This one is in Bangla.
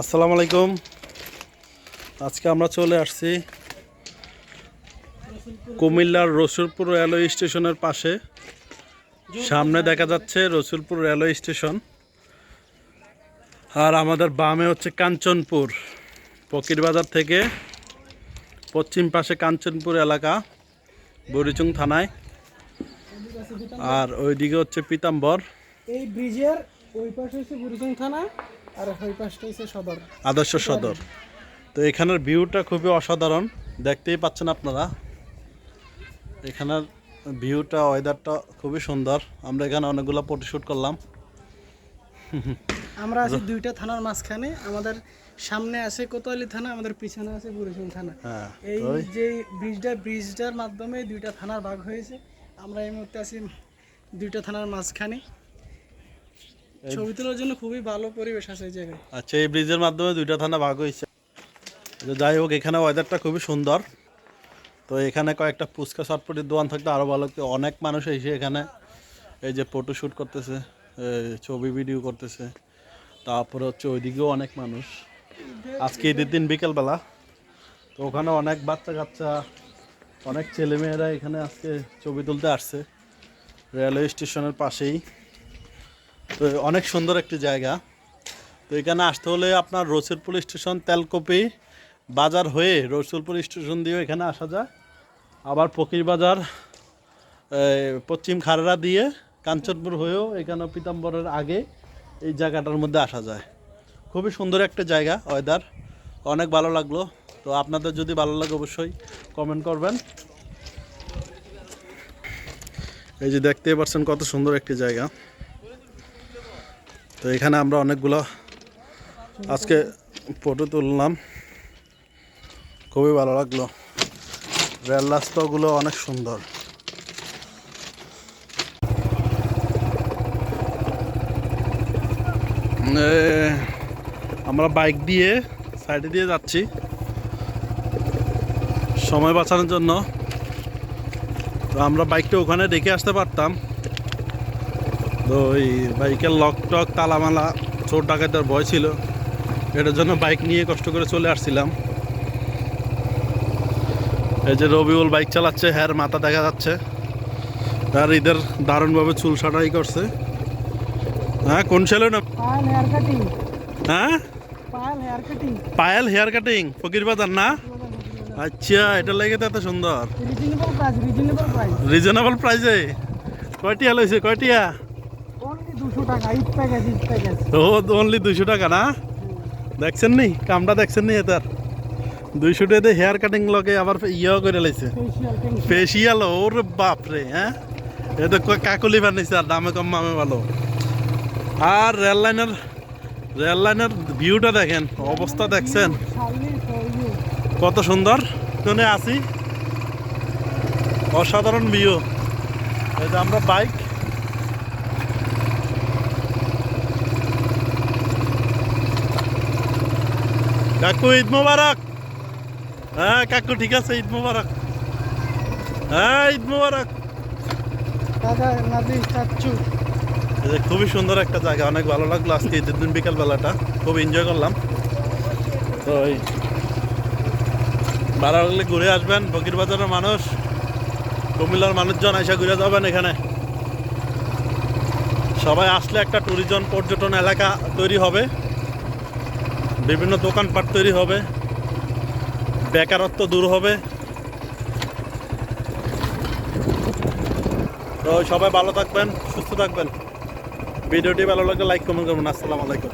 আসসালামু আলাইকুম। আজকে আমরা চলে আসছি কুমিল্লার রসুলপুর রেলওয়ে স্টেশনের পাশে। সামনে দেখা যাচ্ছে রসুলপুর রেলওয়ে স্টেশন, আর আমাদের বামে হচ্ছে কাঞ্চনপুর। ফকিরবাজার থেকে পশ্চিম পাশে কাঞ্চনপুর এলাকা, বুড়িচুং থানায়, আর ওইদিকে হচ্ছে পীতাম্বর। এই ব্রিজের ওই পাশে হচ্ছে বুড়িচং থানা, আর ওই পাশটা হচ্ছে সদর, আদর্শ সদর। তো এখানের ভিউটা খুবই অসাধারণ, দেখতেই পাচ্ছেন আপনারা। এখানের ভিউটা, ওয়েদারটা খুবই সুন্দর। আমরা এখানে অনেকগুলো ফটোশুট করলাম। আমরা আছি দুইটা থানার মাঝখানে। আমাদের সামনে আছে কোতোয়ালি থানা, আমাদের পিছনে আছে বুড়িচং থানা। এই যে ব্রিজটার মাধ্যমে দুইটা থানার ভাগ হয়েছে। আমরা এই মুহূর্তে আছি দুইটা থানার মাঝখানে। ছবি তোলার জন্য খুবই ভালো পরিবেশ আছে এই জায়গায়। আচ্ছা, এই ব্রিজের মাধ্যমে দুইটা থানা ভাগ হয়েছে। যাই হোক, এখানে ওয়েদারটা খুবই সুন্দর। তো এখানে কয়েকটা ফুচকা চটপটির দোকান থাকতে আরও ভালো লাগতো। অনেক মানুষ এসে এখানে এই যে ফটোশ্যুট করতেছে, ছবি ভিডিও করতেছে। তারপরে হচ্ছে ওইদিকেও অনেক মানুষ। আজকে ঈদের দিন বিকেলবেলা, তো ওখানে অনেক বাচ্চা কাচ্চা, অনেক ছেলেমেয়েরা এখানে আজকে ছবি তুলতে আসছে রেলওয়ে স্টেশনের পাশেই। তো অনেক সুন্দর একটি জায়গা। তো এখানে আসতে হলে আপনার রসুলপুর স্টেশন, তেলকপি বাজার হয়ে রসুলপুর স্টেশন দিয়েও এখানে আসা যায়। আবার ফকিরবাজার, পশ্চিম খারড়া দিয়ে কাঞ্চনপুর হয়েও এখানে পীতাম্বরের আগে এই জায়গাটার মধ্যে আসা যায়। খুবই সুন্দর একটা জায়গা, ওয়েদার অনেক ভালো লাগলো। তো আপনাদের যদি ভালো লাগে অবশ্যই কমেন্ট করবেন। এই যে দেখতেই পাচ্ছেন কত সুন্দর একটি জায়গা। তো এখানে আমরা অনেকগুলো আজকে ফটো তুললাম, খুবই ভালো লাগলো। রেল রাস্তাগুলো অনেক সুন্দর। আমরা বাইক দিয়ে সাইডে দিয়ে যাচ্ছি সময় বাঁচানোর জন্য। তো আমরা বাইকটা ওখানে রেখে আসতে পারতাম, তো ওই বাইকের লক টক তালামালা চোর ডাকাতের ভয় ছিল, এটার জন্য বাইক নিয়ে কষ্ট করে চলে আসছিলাম। এই যে রবিউল বাইক চালাচ্ছে, হ্যার মাথা দেখা যাচ্ছে। আর ঈদের দারুণভাবে চুল সাটাই করছে। হ্যাঁ, কোন ছেলে না? হ্যাঁ, পায়েল হেয়ার কাটিং, ফকিরবাজার না? আচ্ছা, এটা লেগে তো এত সুন্দর। রিজনেবল প্রাইসে কয়টিয়া লইছে? কয়টিয়া? ও, অনলি 200 টাকা না? দেখছেন নি কামটা, দেখছেন নি? এটার 200 টাকা হেয়ার কাটিং লগে আবার ইয়েও করে লাইছে, ফেসিয়াল। ওর বাপরে! হ্যাঁ, এটা কাকুলি বানিয়েছে, আর দামে কম মামে ভালো। আর রেল লাইনের ভিউটা দেখেন, অবস্থা দেখছেন কত সুন্দর। ওখানে আছি, অসাধারণ ভিউ। এই যে আমরা বাইক, কাকু ঈদ মোবারক। হ্যাঁ কাকু, ঠিক আছে, ঈদ মোবারক। হ্যাঁ, ঈদ মোবারক। খুবই সুন্দর একটা জায়গা, অনেক ভালো লাগলো আজকে ঈদের দিন বিকালবেলাটা, খুব এনজয় করলাম। তো এই ভালো লাগলে ঘুরে আসবেন। ফকিরবাজারের মানুষ, কুমিল্লার মানুষজন এসে ঘুরে যাবেন। এখানে সবাই আসলে একটা ট্যুরিজম পর্যটন এলাকা তৈরি হবে, বিভিন্ন দোকানপাট তৈরি হবে, বেকারত্ব দূর হবে। তো সবাই ভালো থাকবেন, সুস্থ থাকবেন। ভিডিওটি ভালো লাগলে লাইক কমেন্ট করবেন। আসসালামু আলাইকুম।